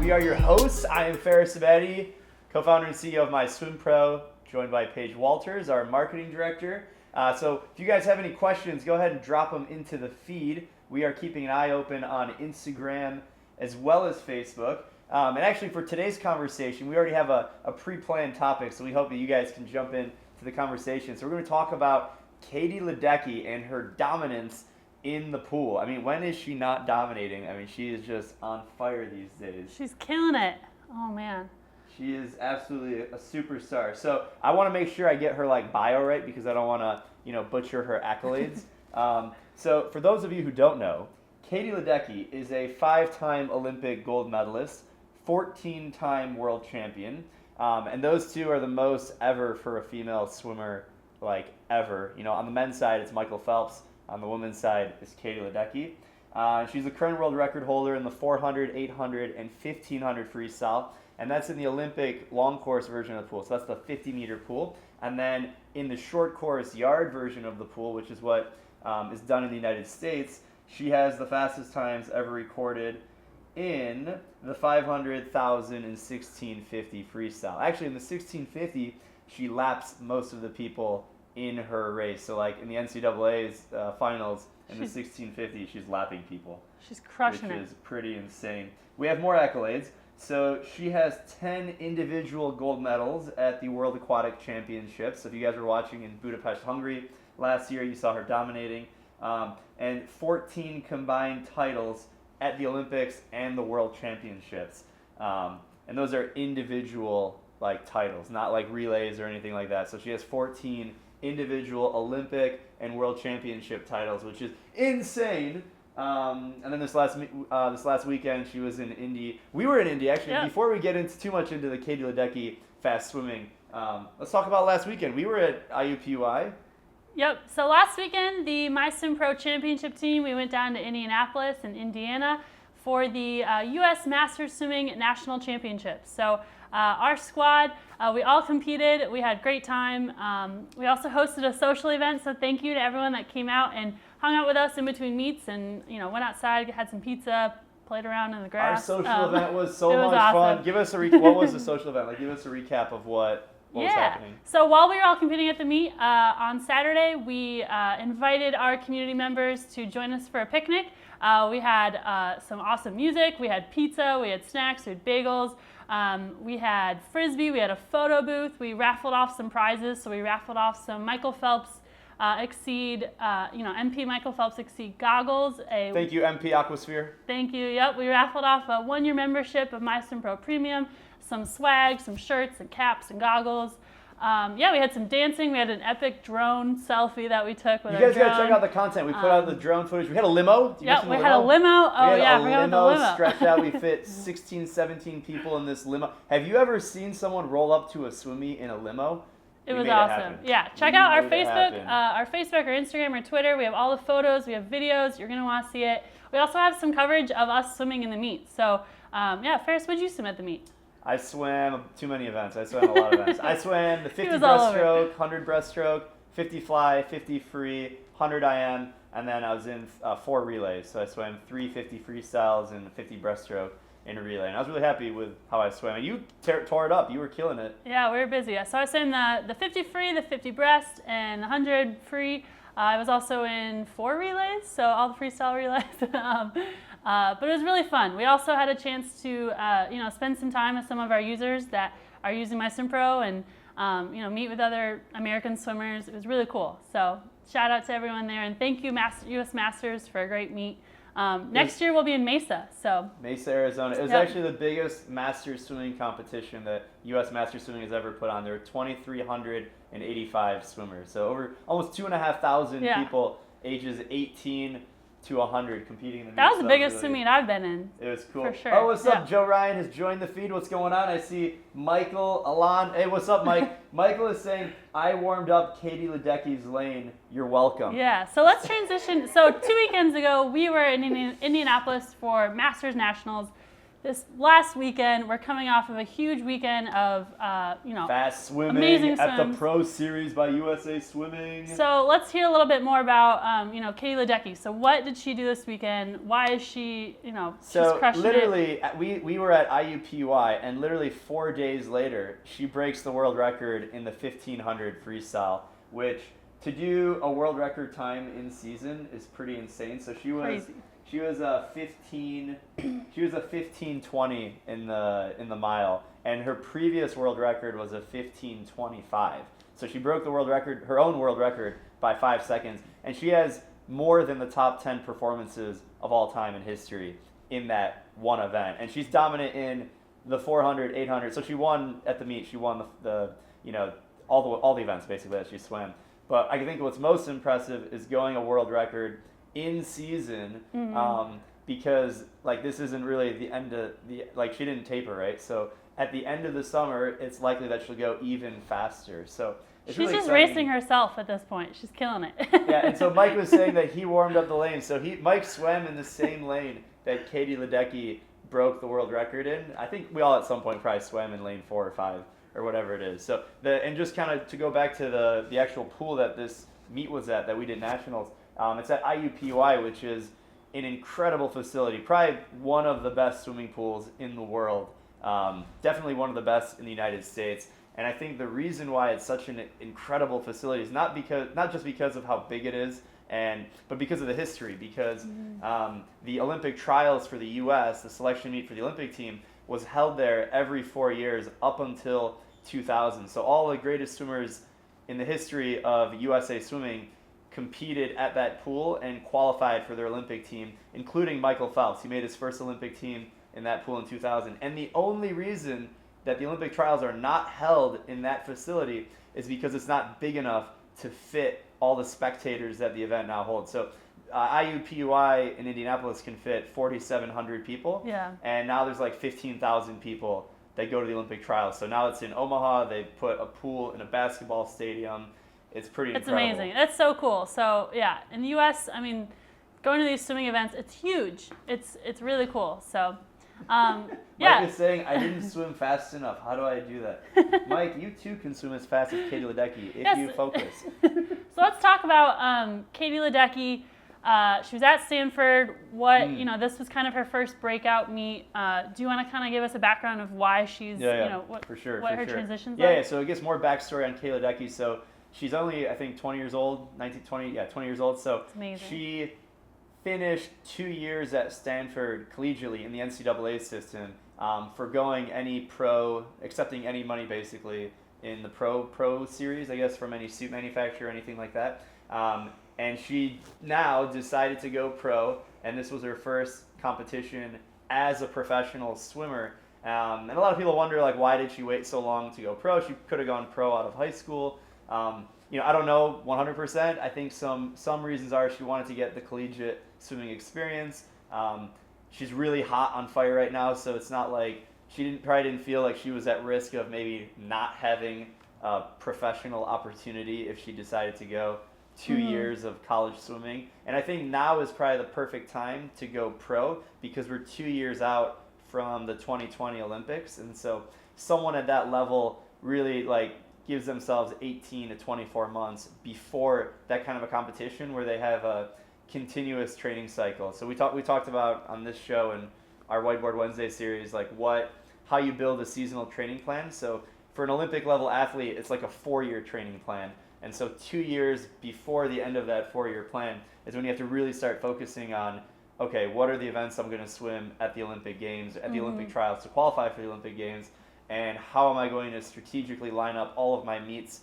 We are your hosts. I am Ksebati, co-founder and CEO of My Swim Pro, joined by Paige Walters, our marketing director. So if you guys have any questions, go ahead and drop them into the feed. We are keeping an eye open on Instagram as well as Facebook. And actually for today's conversation, we already have a pre-planned topic, so we hope that you guys can jump in to the conversation. So we're going to talk about Katie Ledecky and her dominance in the pool. I mean, when is she not dominating? I mean, she is just on fire these days. She's killing it. Oh, man. She is absolutely a superstar. So I want to make sure I get her bio right because I don't want to, butcher her accolades. So for those of you who don't know, Katie Ledecky is a 5-time Olympic gold medalist, 14-time world champion, and those two are the most ever for a female swimmer, ever. On the men's side, it's Michael Phelps. On the women's side is Katie Ledecky. She's the current world record holder in the 400, 800, and 1500 freestyle. And that's in the Olympic long course version of the pool. So that's the 50-meter pool. And then in the short course yard version of the pool, which is what is done in the United States, she has the fastest times ever recorded in the 500, 1000, and 1650 freestyle. Actually, in the 1650, she laps most of the people in her race. So in the NCAA's finals in the 1650, she's lapping people. She's crushing it. Which is pretty insane. We have more accolades. So she has 10 individual gold medals at the World Aquatic Championships. So if you guys were watching in Budapest, Hungary last year, you saw her dominating. And 14 combined titles at the Olympics and the World Championships. And those are individual titles, not relays or anything like that. So she has 14 individual Olympic and World Championship titles, which is insane. And then this last weekend, she was in Indy. We were in Indy, actually. Yeah. Before we get too much into the Katie Ledecky fast swimming, let's talk about last weekend. We were at IUPUI. Yep. So last weekend, the My Swim Pro Championship team, we went down to Indianapolis in Indiana for the U.S. Masters Swimming National Championships. So our squad, we all competed. We had a great time. We also hosted a social event, so thank you to everyone that came out and hung out with us in between meets and went outside, had some pizza, played around in the grass. Our social event was so much fun. Give us what was the social event? Give us a recap of what was happening. So while we were all competing at the meet, on Saturday, we invited our community members to join us for a picnic. We had some awesome music. We had pizza. We had snacks. We had bagels. We had Frisbee. We had a photo booth. We raffled off some prizes. So we raffled off some Michael Phelps MP Michael Phelps Exceed goggles. Thank you, MP Aquasphere. Thank you. Yep. We raffled off a 1-year membership of My Swim Pro Premium, some swag, some shirts and caps and goggles. We had some dancing. We had an epic drone selfie that we took with our drone. You guys got to check out the content. We put out the drone footage. We had a limo. We had a limo. Oh, yeah, I forgot about the limo. Stretched out. We fit 16, 17 people in this limo. Have you ever seen someone roll up to a swim meet in a limo? It was awesome. Yeah, check out our Facebook, or Instagram or Twitter. We have all the photos. We have videos. You're going to want to see it. We also have some coverage of us swimming in the meet. So, Ferris, what did you swim at the meet? I swam too many events. I swam a lot of events. I swam the 50 breaststroke, 100 breaststroke, 50 fly, 50 free, 100 IM, and then I was in 4 relays. So I swam 3 50 freestyles and 50 breaststroke in a relay. And I was really happy with how I swam. And you tore it up. You were killing it. Yeah, we were busy. So I swam the 50 free, the 50 breast, and 100 free. I was also in 4 relays, so all the freestyle relays. But it was really fun. We also had a chance to, spend some time with some of our users that are using My Swim Pro and, meet with other American swimmers. It was really cool. So shout out to everyone there. And thank you, U.S. Masters, for a great meet. Next year we'll be in Mesa. Mesa, Arizona. It was actually the biggest Masters swimming competition that U.S. Masters Swimming has ever put on. There were 2,385 swimmers. So over almost 2,500 people ages 18 to 100 competing in the meet. That was the biggest swim meet I've been in. It was cool. For sure. Oh, what's up? Joe Ryan has joined the feed. What's going on? I see Michael, Alon. Hey, what's up, Mike? Michael is saying, I warmed up Katie Ledecky's lane. You're welcome. Yeah, so let's transition. So 2 weekends ago, we were in Indianapolis for Masters Nationals. this last weekend, we're coming off of a huge weekend of, fast swimming amazing at swims. the Pro Series by USA Swimming. So let's hear a little bit more about, Katie Ledecky. So what did she do this weekend? Why is she, she's crushing literally, it? we were at IUPUI, and literally 4 days later, she breaks the world record in the 1500 freestyle, which to do a world record time in season is pretty insane. So she was Crazy. she was a 15:20 in the mile, and her previous world record was a 15:25. So she broke the world record, her own world record, by 5 seconds, and she has more than the top 10 performances of all time in history in that one event. And she's dominant in the 400, 800. So she won at the meet. She won the all the events basically that she swam. But I think what's most impressive is going a world record in season, because like this isn't really the end of she didn't taper, right? So at the end of the summer, it's likely that she'll go even faster. So it's She's really just exciting. racing herself at this point. She's killing it. Yeah, and so Mike was saying that he warmed up the lane. So Mike swam in the same lane that Katie Ledecky broke the world record in. I think we all at some point probably swam in lane 4 or 5 or whatever it is. So and just kind of to go back to the actual pool that this meet was at, that we did nationals. It's at IUPUI, which is an incredible facility, probably one of the best swimming pools in the world. Definitely one of the best in the United States. And I think the reason why it's such an incredible facility is not just because of how big it is, but because of the history. Because the Olympic trials for the U.S., the selection meet for the Olympic team, was held there every 4 years up until 2000. So all the greatest swimmers in the history of USA Swimming competed at that pool and qualified for their Olympic team, including Michael Phelps. He made his first Olympic team in that pool in 2000. And the only reason that the Olympic trials are not held in that facility is because it's not big enough to fit all the spectators that the event now holds. So IUPUI in Indianapolis can fit 4,700 people. Yeah. And now there's like 15,000 people that go to the Olympic trials. So now it's in Omaha. They put a pool in a basketball stadium. It's pretty incredible. It's amazing. That's so cool. So yeah, in the U.S., I mean, going to these swimming events, it's huge. It's really cool. So yeah. Mike is saying, I didn't swim fast enough. How do I do that? Mike, you too can swim as fast as Katie Ledecky if you focus. So let's talk about Katie Ledecky. She was at Stanford. This was kind of her first breakout meet. Do you want to kind of give us a background of why she's, what her transition's like? Yeah, so it gets more backstory on Katie Ledecky. So she's only, I think, 20 years old, 20 years old. So she finished 2 years at Stanford collegiately in the NCAA system for going accepting any money basically in the pro series, I guess, from any suit manufacturer or anything like that. And she now decided to go pro, and this was her first competition as a professional swimmer. And a lot of people wonder, why did she wait so long to go pro? She could have gone pro out of high school. I don't know 100%. I think some reasons are she wanted to get the collegiate swimming experience. She's really hot on fire right now, so it's not like she probably didn't feel like she was at risk of maybe not having a professional opportunity if she decided to go 2 years of college swimming. And I think now is probably the perfect time to go pro because we're 2 years out from the 2020 Olympics. And so someone at that level really gives themselves 18 to 24 months before that kind of a competition where they have a continuous training cycle. So we talked about on this show and our Whiteboard Wednesday series, how you build a seasonal training plan. So for an Olympic level athlete, it's like a 4-year training plan. And so 2 years before the end of that 4-year plan is when you have to really start focusing on, okay, what are the events I'm going to swim at the Olympic Games, at the Olympic trials to qualify for the Olympic Games, and how am I going to strategically line up all of my meets,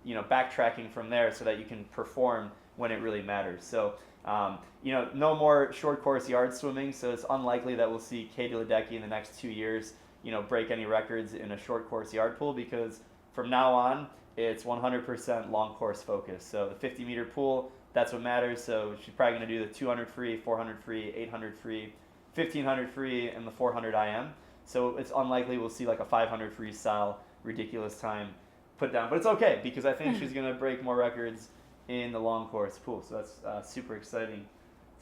backtracking from there so that you can perform when it really matters. So, no more short course yard swimming, so it's unlikely that we'll see Katie Ledecky in the next 2 years, break any records in a short course yard pool because from now on, it's 100% long course focus. So the 50-meter pool, that's what matters. So she's probably going to do the 200 free, 400 free, 800 free, 1500 free, and the 400 IM. So it's unlikely we'll see a 500 freestyle ridiculous time put down. But it's okay because I think she's going to break more records in the long course pool. So that's super exciting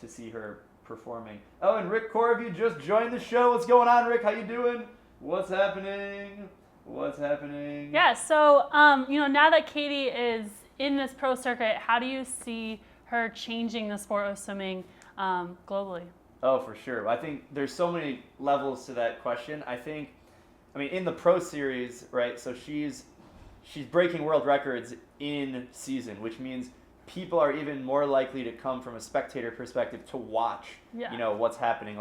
to see her performing. Oh, and Rick Corview just joined the show. What's going on, Rick? How you doing? What's happening? What's happening? Yeah, so now that Katie is in this pro circuit, how do you see her changing the sport of swimming globally? Oh, for sure. I think there's so many levels to that question. In the pro series, right? So she's breaking world records in season, which means people are even more likely to come from a spectator perspective to watch. Yeah. What's happening.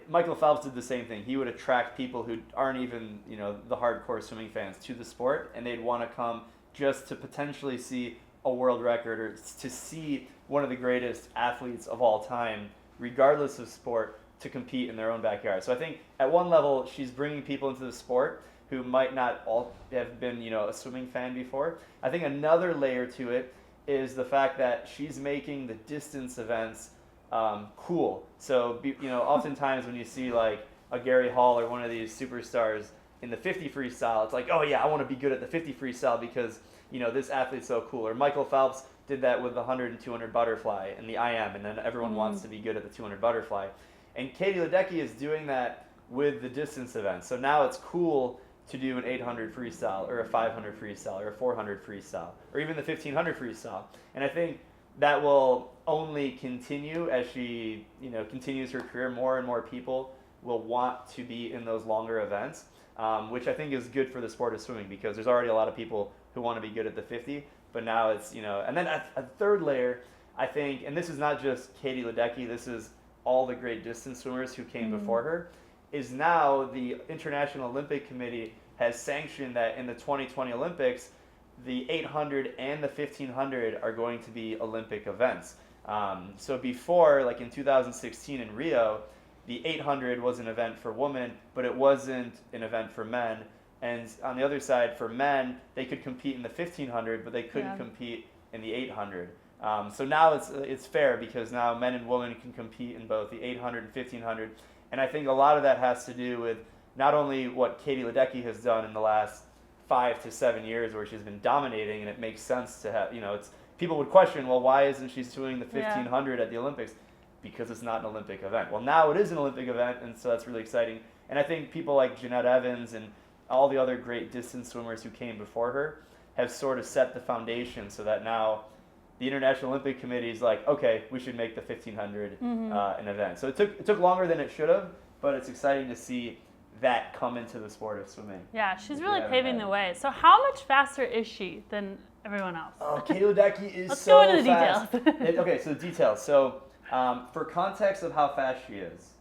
Michael Phelps did the same thing. He would attract people who aren't even, the hardcore swimming fans to the sport, and they'd want to come just to potentially see a world record or to see one of the greatest athletes of all time, regardless of sport, to compete in their own backyard. So I think at one level, she's bringing people into the sport who might not all have been, a swimming fan before. I think another layer to it is the fact that she's making the distance events cool. So, oftentimes when you see like a Gary Hall or one of these superstars in the 50 freestyle, it's like, oh yeah, I want to be good at the 50 freestyle because, this athlete's so cool. Or Michael Phelps did that with the 100 and 200 butterfly and the IM, and then everyone wants to be good at the 200 butterfly. And Katie Ledecky is doing that with the distance events. So now it's cool to do an 800 freestyle or a 500 freestyle or a 400 freestyle or even the 1500 freestyle. And I think that will only continue as she, continues her career. More and more people will want to be in those longer events, which I think is good for the sport of swimming because there's already a lot of people who want to be good at the 50, but now it's, and then a third layer, I think, and this is not just Katie Ledecky, this is all the great distance swimmers who came before her, is now the International Olympic Committee has sanctioned that in the 2020 Olympics, the 800 and the 1500 are going to be Olympic events. So before, like in 2016 in Rio, the 800 was an event for women, but it wasn't an event for men. And on the other side, for men, they could compete in the 1500, but they couldn't compete in the 800. So now it's fair because now men and women can compete in both the 800 and 1500. And I think a lot of that has to do with not only what Katie Ledecky has done in the last 5 to 7 years where she's been dominating, and it makes sense to have, people would question, well, why isn't she doing the 1500 at the Olympics? Because it's not an Olympic event. Well, now it is an Olympic event, and so that's really exciting. And I think people like Jeanette Evans and all the other great distance swimmers who came before her have sort of set the foundation so that now the International Olympic Committee is like, okay, we should make the 1500 an event. So it took longer than it should have, but it's exciting to see that come into the sport of swimming. Yeah, she's really paving the way. So how much faster is she than everyone else? Oh, Katie Ledecky is Let's so go into the fast. details. Okay, so the details. So for context of how fast she is,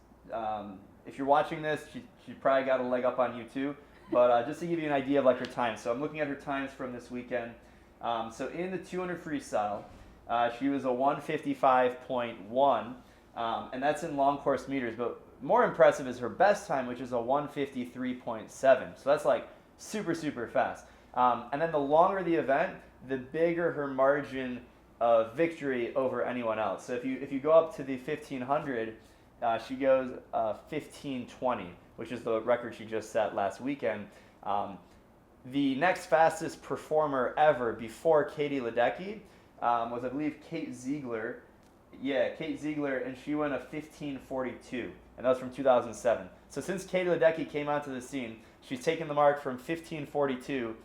if you're watching this, she probably got a leg up on you too. But just to give you an idea of like her time. So I'm looking at her times from this weekend. So in the 200 freestyle, she was a 155.1, and that's in long course meters. But more impressive is her best time, which is a 153.7. So that's like super, super fast. And then the longer the event, the bigger her margin of victory over anyone else. So if you go up to the 1500, she goes 15:20, which is the record she just set last weekend. The next fastest performer ever before Katie Ledecky was, I believe, Kate Ziegler. Yeah, Kate Ziegler, and she went a 15:42, and that was from 2007. So since Katie Ledecky came onto the scene, she's taken the mark from 15:42 to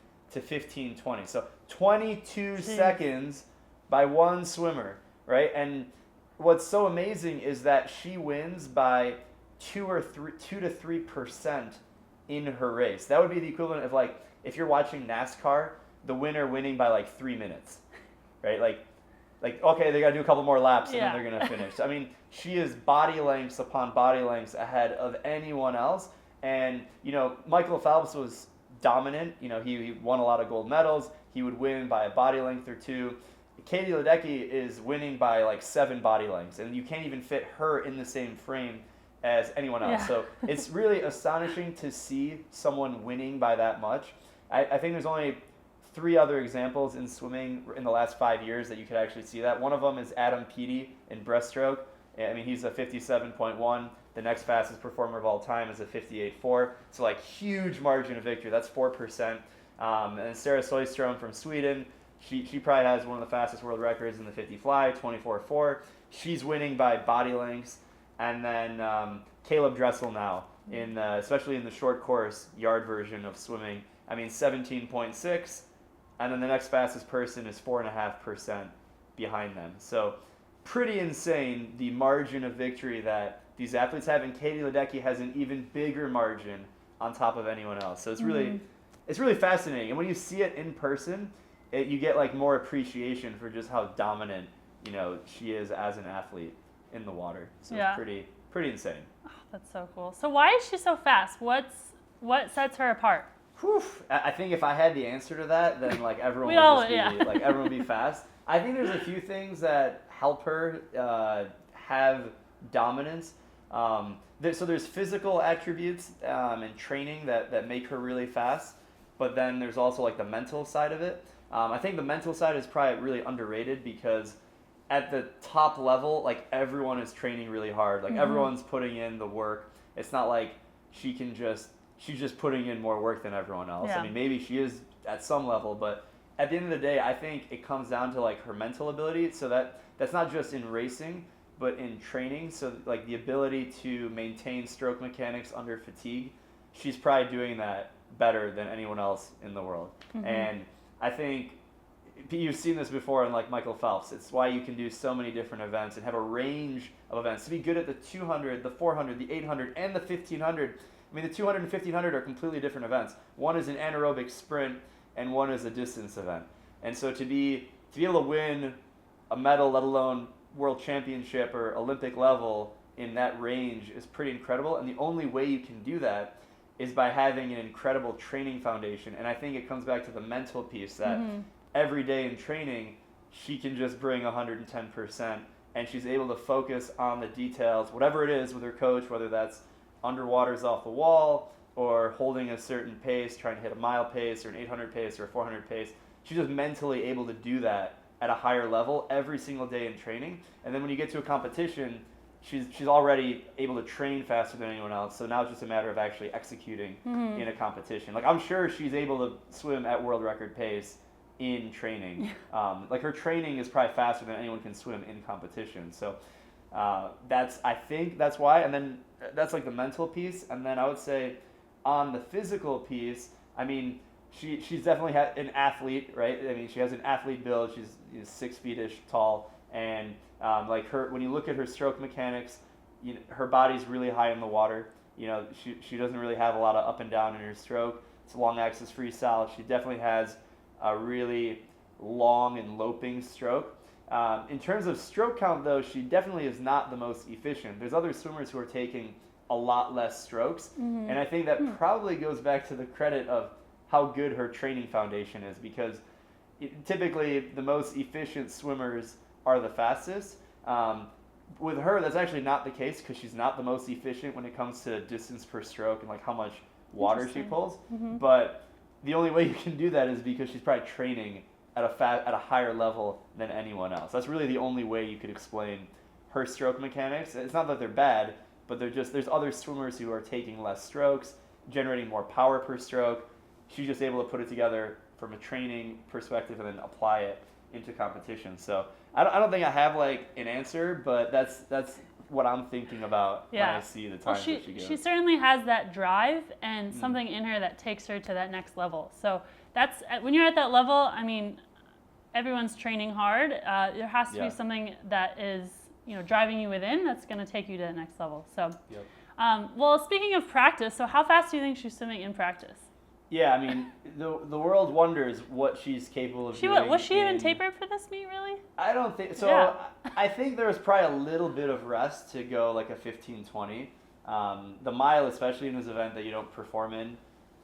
15:20. So 22 seconds by one swimmer, right? And what's so amazing is that she wins by 2 to 3% in her race. That would be the equivalent of like if you're watching NASCAR, the winner winning by like 3 minutes, right? Like okay, they got to do a couple more laps and then they're gonna finish. So, I mean, she is body lengths upon body lengths ahead of anyone else. And Michael Phelps was dominant. He won a lot of gold medals. He would win by a body length or two. Katie Ledecky is winning by like 7 body lengths, and you can't even fit her in the same frame as anyone else. Yeah. So it's really astonishing to see someone winning by that much. I think there's only 3 other examples in swimming in the last 5 years that you could actually see that. One of them is Adam Peaty in breaststroke. I mean, he's a 57.1. The next fastest performer of all time is a 58.4. So like huge margin of victory. That's 4%. And Sarah Sjöström from Sweden, She probably has one of the fastest world records in the 50 fly, 24.4. She's winning by body lengths. And then Caleb Dressel now, especially in the short course yard version of swimming. I mean, 17.6. And then the next fastest person is 4.5% behind them. So pretty insane, the margin of victory that these athletes have. And Katie Ledecky has an even bigger margin on top of anyone else. So it's really fascinating. And when you see it in person, you get like more appreciation for just how dominant, she is as an athlete in the water. So it's pretty insane. Oh, that's so cool. So why is she so fast? What sets her apart? Whew. I think if I had the answer to that, then like everyone everyone would be fast. I think there's a few things that help her have dominance. So there's physical attributes and training that make her really fast, but then there's also like the mental side of it. I think the mental side is probably really underrated because at the top level, like everyone is training really hard. Like everyone's putting in the work. It's not like she's just putting in more work than everyone else. Yeah. I mean, maybe she is at some level, but at the end of the day, I think it comes down to like her mental ability. So that's not just in racing, but in training. So like the ability to maintain stroke mechanics under fatigue, she's probably doing that better than anyone else in the world. And I think you've seen this before in like Michael Phelps. It's why you can do so many different events and have a range of events. To be good at the 200, the 400, the 800, and the 1500. I mean, the 200 and 1500 are completely different events. One is an anaerobic sprint, and one is a distance event. And so to be able to win a medal, let alone world championship or Olympic level in that range is pretty incredible. And the only way you can do that is by having an incredible training foundation. And I think it comes back to the mental piece that every day in training, she can just bring 110%, and she's able to focus on the details, whatever it is with her coach, whether that's underwaters off the wall or holding a certain pace, trying to hit a mile pace or an 800 pace or a 400 pace. She's just mentally able to do that at a higher level every single day in training. And then when you get to a competition, she's already able to train faster than anyone else. So now it's just a matter of actually executing in a competition. Like I'm sure she's able to swim at world record pace in training. Like her training is probably faster than anyone can swim in competition. So I think that's why. And then that's like the mental piece. And then I would say on the physical piece, I mean, she's definitely an athlete, right? I mean, she has an athlete build. She's 6 feet-ish tall. And like when you look at her stroke mechanics, her body's really high in the water. She doesn't really have a lot of up and down in her stroke. It's a long axis freestyle. She definitely has a really long and loping stroke. In terms of stroke count, though, she definitely is not the most efficient. There's other swimmers who are taking a lot less strokes, and I think that probably goes back to the credit of how good her training foundation is, because typically the most efficient swimmers are the fastest. With her, that's actually not the case because she's not the most efficient when it comes to distance per stroke and like how much water she pulls. But the only way you can do that is because she's probably training at a higher level than anyone else. That's really the only way you could explain her stroke mechanics. It's not that they're bad, but there's other swimmers who are taking less strokes, generating more power per stroke. She's just able to put it together from a training perspective and then apply it into competition. So I don't think I have like an answer, but that's what I'm thinking about when I see the times that she goes. She certainly has that drive and something in her that takes her to that next level. So that's when you're at that level. I mean, everyone's training hard. There has to be something that is driving you within that's going to take you to the next level. So, well, speaking of practice, so how fast do you think she's swimming in practice? Yeah, I mean, the world wonders what she's capable of doing. Was she even tapered for this meet, really? I don't think so. Yeah. I think there was probably a little bit of rest to go like a 15-20. The mile, especially in this event that you don't perform in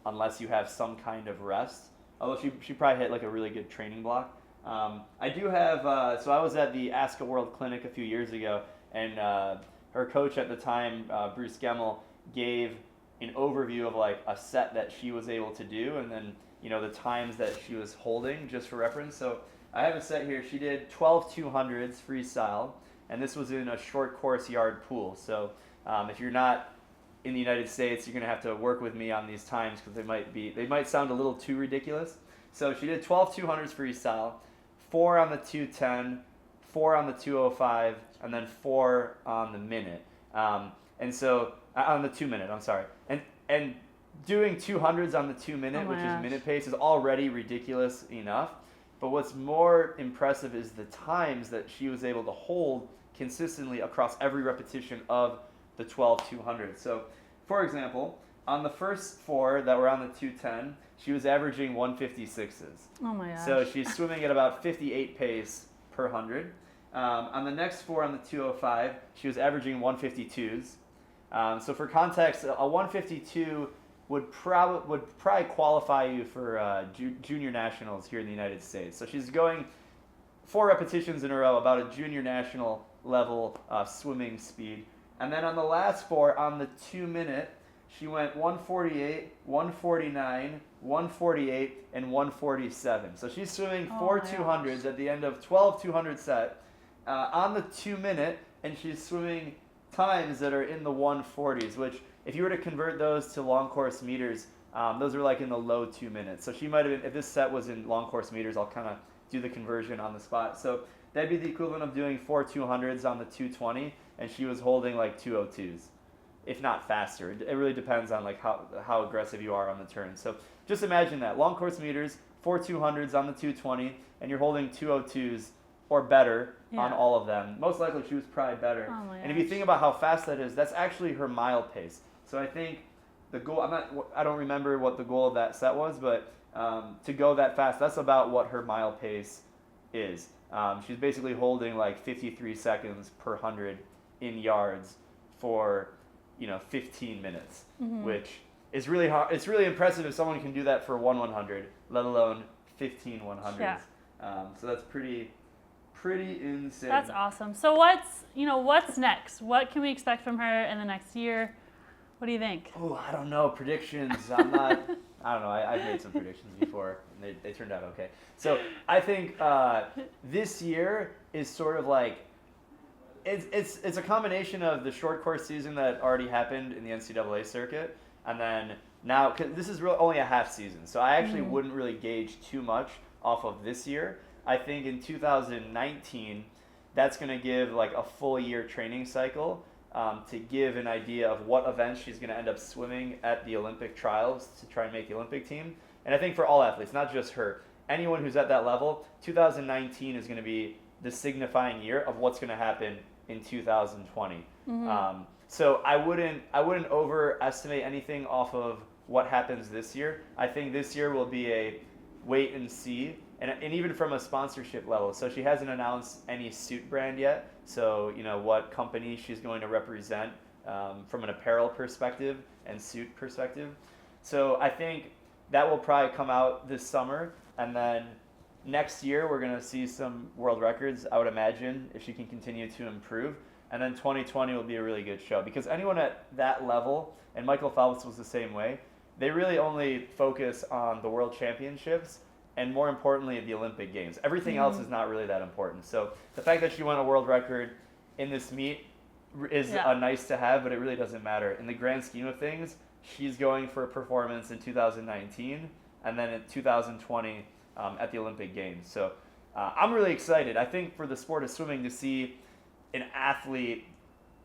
unless you have some kind of rest. Although she probably hit like a really good training block. I do have, so I was at the ASCA World Clinic a few years ago, and her coach at the time, Bruce Gemmel, gave an overview of like a set that she was able to do, and then the times that she was holding, just for reference. So I have a set here. She did 12 200s freestyle, and this was in a short course yard pool. So if you're not in the United States, you're gonna have to work with me on these times because they might sound a little too ridiculous. So she did 12 200s freestyle. 4 on the 2:10, 4 on the 2:05, and then 4 on the minute. And so on the 2 minute, I'm sorry. And doing 200s on the 2 minute, which is minute pace, is already ridiculous enough. But what's more impressive is the times that she was able to hold consistently across every repetition of the 12 200s. So, for example, on the first 4 that were on the 2:10, she was averaging 156s. Oh my gosh. So she's swimming at about 58 pace per 100. On the next 4 on the 2:05, she was averaging 152s. So for context, a 152 would probably qualify you for junior nationals here in the United States. So she's going 4 repetitions in a row, about a junior national level swimming speed. And then on the last 4, on the 2 minute, she went 148, 149, 148, and 147. So she's swimming 4 200s at the end of 12 200 set on the 2 minute, and she's swimming times that are in the 140s, which if you were to convert those to long course meters, those are like in the low 2 minutes. So she might have been, if this set was in long course meters, I'll kind of do the conversion on the spot. So that'd be the equivalent of doing 4 200s on the 220, and she was holding like 202s, if not faster. It really depends on like how aggressive you are on the turn. So just imagine that, long course meters, 4 200s on the 220, and you're holding 202s or better on all of them. Most likely she was probably better. Oh my and if you gosh. think about how fast that is, that's actually her mile pace. So I think the goal, I don't remember what the goal of that set was, but to go that fast, that's about what her mile pace is. She's basically holding like 53 seconds per 100 in yards for 15 minutes, which is really hard. It's really impressive if someone can do that for 100, let alone 15 100s. Yeah. So that's pretty insane. That's awesome. So what's next? What can we expect from her in the next year? What do you think? Oh, I don't know. Predictions. I don't know. I've made some predictions before, and they turned out okay. So I think this year is sort of like, it's a combination of the short course season that already happened in the NCAA circuit, and then now, cause this is really only a half season, so I actually wouldn't really gauge too much off of this year. I think in 2019, that's going to give like a full year training cycle to give an idea of what events she's going to end up swimming at the Olympic trials to try and make the Olympic team. And I think for all athletes, not just her, anyone who's at that level, 2019 is going to be the signifying year of what's going to happen in 2020. So I wouldn't overestimate anything off of what happens this year. I think this year will be a wait and see, and even from a sponsorship level. So she hasn't announced any suit brand yet. So what company she's going to represent from an apparel perspective and suit perspective. So I think that will probably come out this summer, and then next year we're going to see some world records, I would imagine, if she can continue to improve. And then 2020 will be a really good show, because anyone at that level, and Michael Phelps was the same way, they really only focus on the world championships and, more importantly, the Olympic Games. Everything else is not really that important. So the fact that she won a world record in this meet is a nice to have, but it really doesn't matter. In the grand scheme of things, she's going for a performance in 2019 and then in 2020 at the Olympic Games. So I'm really excited. I think for the sport of swimming, to see an athlete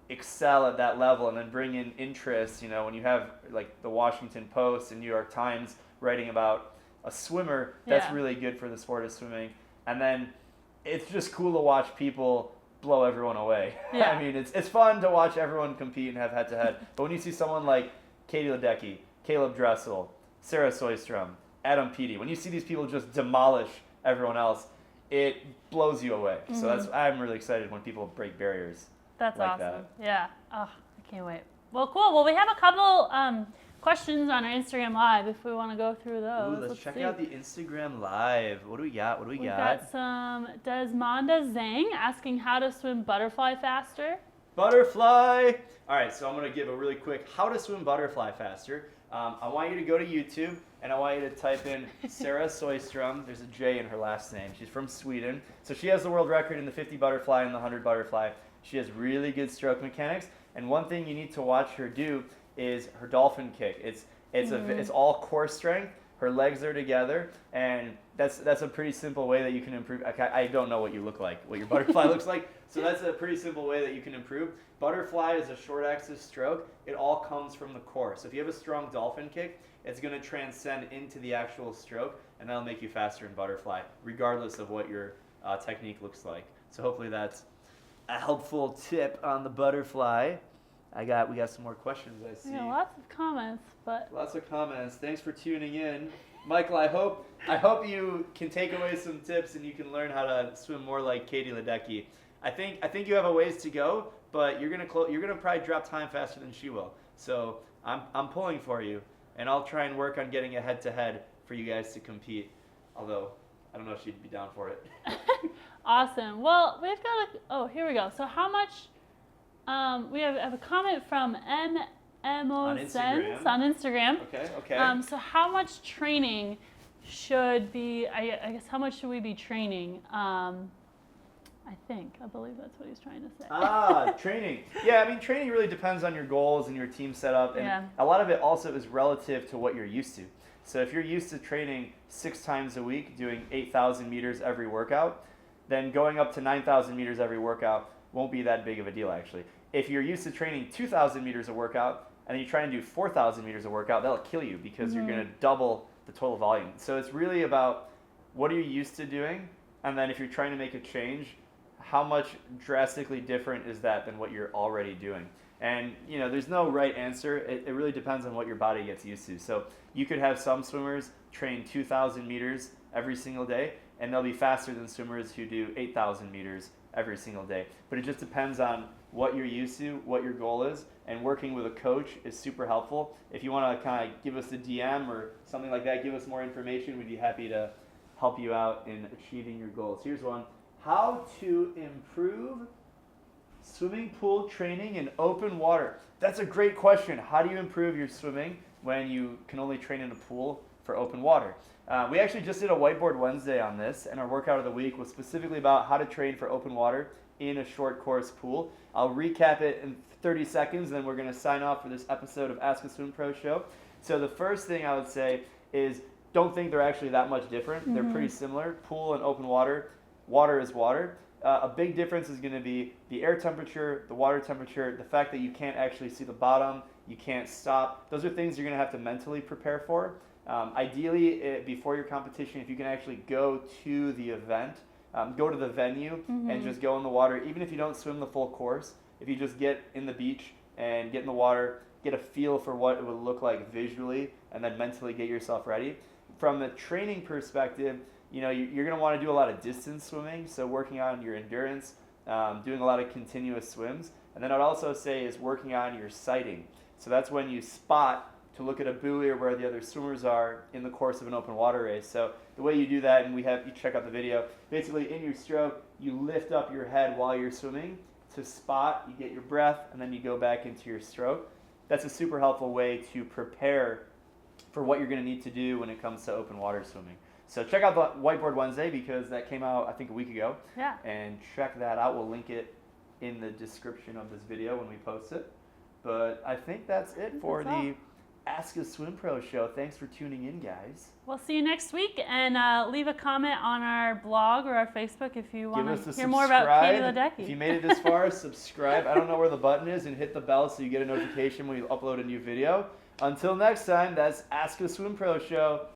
excel at that level and then bring in interest, when you have like the Washington Post and New York Times writing about a swimmer, that's really good for the sport of swimming. And then it's just cool to watch people blow everyone away. Yeah. I mean, it's fun to watch everyone compete and have head-to-head. But when you see someone like Katie Ledecky, Caleb Dressel, Sarah Soistrom, Adam Peaty, when you see these people just demolish everyone else, it blows you away. So I'm really excited when people break barriers. That's like awesome. that. Yeah. Oh, I can't wait. Well, cool. Well, we have a couple questions on our Instagram Live if we want to go through those. Ooh, let's check see. out the Instagram Live. What do we got? We've got some Desmonda Zhang asking how to swim butterfly faster. Butterfly! All right, so I'm going to give a really quick how to swim butterfly faster. I want you to go to YouTube, and I want you to type in Sarah Soistrom. There's a J in her last name. She's from Sweden. So she has the world record in the 50 butterfly and the 100 butterfly. She has really good stroke mechanics. And one thing you need to watch her do is her dolphin kick. It's all core strength, Her legs are together, and that's a pretty simple way that you can improve. I don't know what you look like, what your butterfly looks like, so that's a pretty simple way that you can improve. Butterfly is a short axis stroke. It all comes from the core. So if you have a strong dolphin kick, it's going to transcend into the actual stroke, and that'll make you faster in butterfly, regardless of what your technique looks like. So hopefully that's a helpful tip on the butterfly. We got some more questions, I see. Yeah, lots of comments, but Lots of comments. Thanks for tuning in. Michael, I hope you can take away some tips and you can learn how to swim more like Katie Ledecky. I think you have a ways to go, but you're gonna probably drop time faster than she will. So I'm pulling for you, and I'll try and work on getting a head-to-head for you guys to compete. Although I don't know if she'd be down for it. awesome. Well, we've got here we go. So how much? We have a comment from NMO on Instagram. Okay. So how much training should be? I guess how much should we be training? I believe that's what he's trying to say. Training. Yeah, I mean, training really depends on your goals and your team setup, and a lot of it also is relative to what you're used to. So if you're used to training 6 times a week, doing 8,000 meters every workout, then going up to 9,000 meters every workout won't be that big of a deal, actually. If you're used to training 2,000 meters a workout, and then you try and do 4,000 meters a workout, that'll kill you because you're going to double the total volume. So it's really about what are you used to doing, and then if you're trying to make a change, how much drastically different is that than what you're already doing? And there's no right answer. It really depends on what your body gets used to. So you could have some swimmers train 2,000 meters every single day, and they'll be faster than swimmers who do 8,000 meters every single day. But it just depends on what you're used to, what your goal is, and working with a coach is super helpful. If you want to kind of give us a DM or something like that, give us more information, we'd be happy to help you out in achieving your goals. Here's one. How to improve swimming pool training in open water? That's a great question. How do you improve your swimming when you can only train in a pool for open water? We actually just did a Whiteboard Wednesday on this, and our workout of the week was specifically about how to train for open water in a short course pool. I'll recap it in 30 seconds, and then we're going to sign off for this episode of Ask a Swim Pro Show. So the first thing I would say is don't think they're actually that much different. Mm-hmm. They're pretty similar. Pool and open water. Water is water. A big difference is going to be the air temperature, the water temperature, the fact that you can't actually see the bottom, you can't stop. Those are things you're going to have to mentally prepare for. Ideally, before your competition, if you can actually go to the event, go to the venue and just go in the water, even if you don't swim the full course, if you just get in the beach and get in the water, get a feel for what it would look like visually, and then mentally get yourself ready. From a training perspective, you're going to want to do a lot of distance swimming, so working on your endurance, doing a lot of continuous swims. And then I'd also say is working on your sighting. So that's when you spot to look at a buoy or where the other swimmers are in the course of an open water race. So the way you do that, and you check out the video, basically in your stroke, you lift up your head while you're swimming to spot, you get your breath, and then you go back into your stroke. That's a super helpful way to prepare for what you're going to need to do when it comes to open water swimming. So check out the Whiteboard Wednesday because that came out, I think, a week ago. Yeah. And check that out. We'll link it in the description of this video when we post it. But I think that's it for the Ask a Swim Pro show. Thanks for tuning in, guys. We'll see you next week. And leave a comment on our blog or our Facebook if you want to hear more about Katie Ledecky. If you made it this far, subscribe. I don't know where the button is, and hit the bell so you get a notification when we upload a new video. Until next time, that's Ask a Swim Pro show.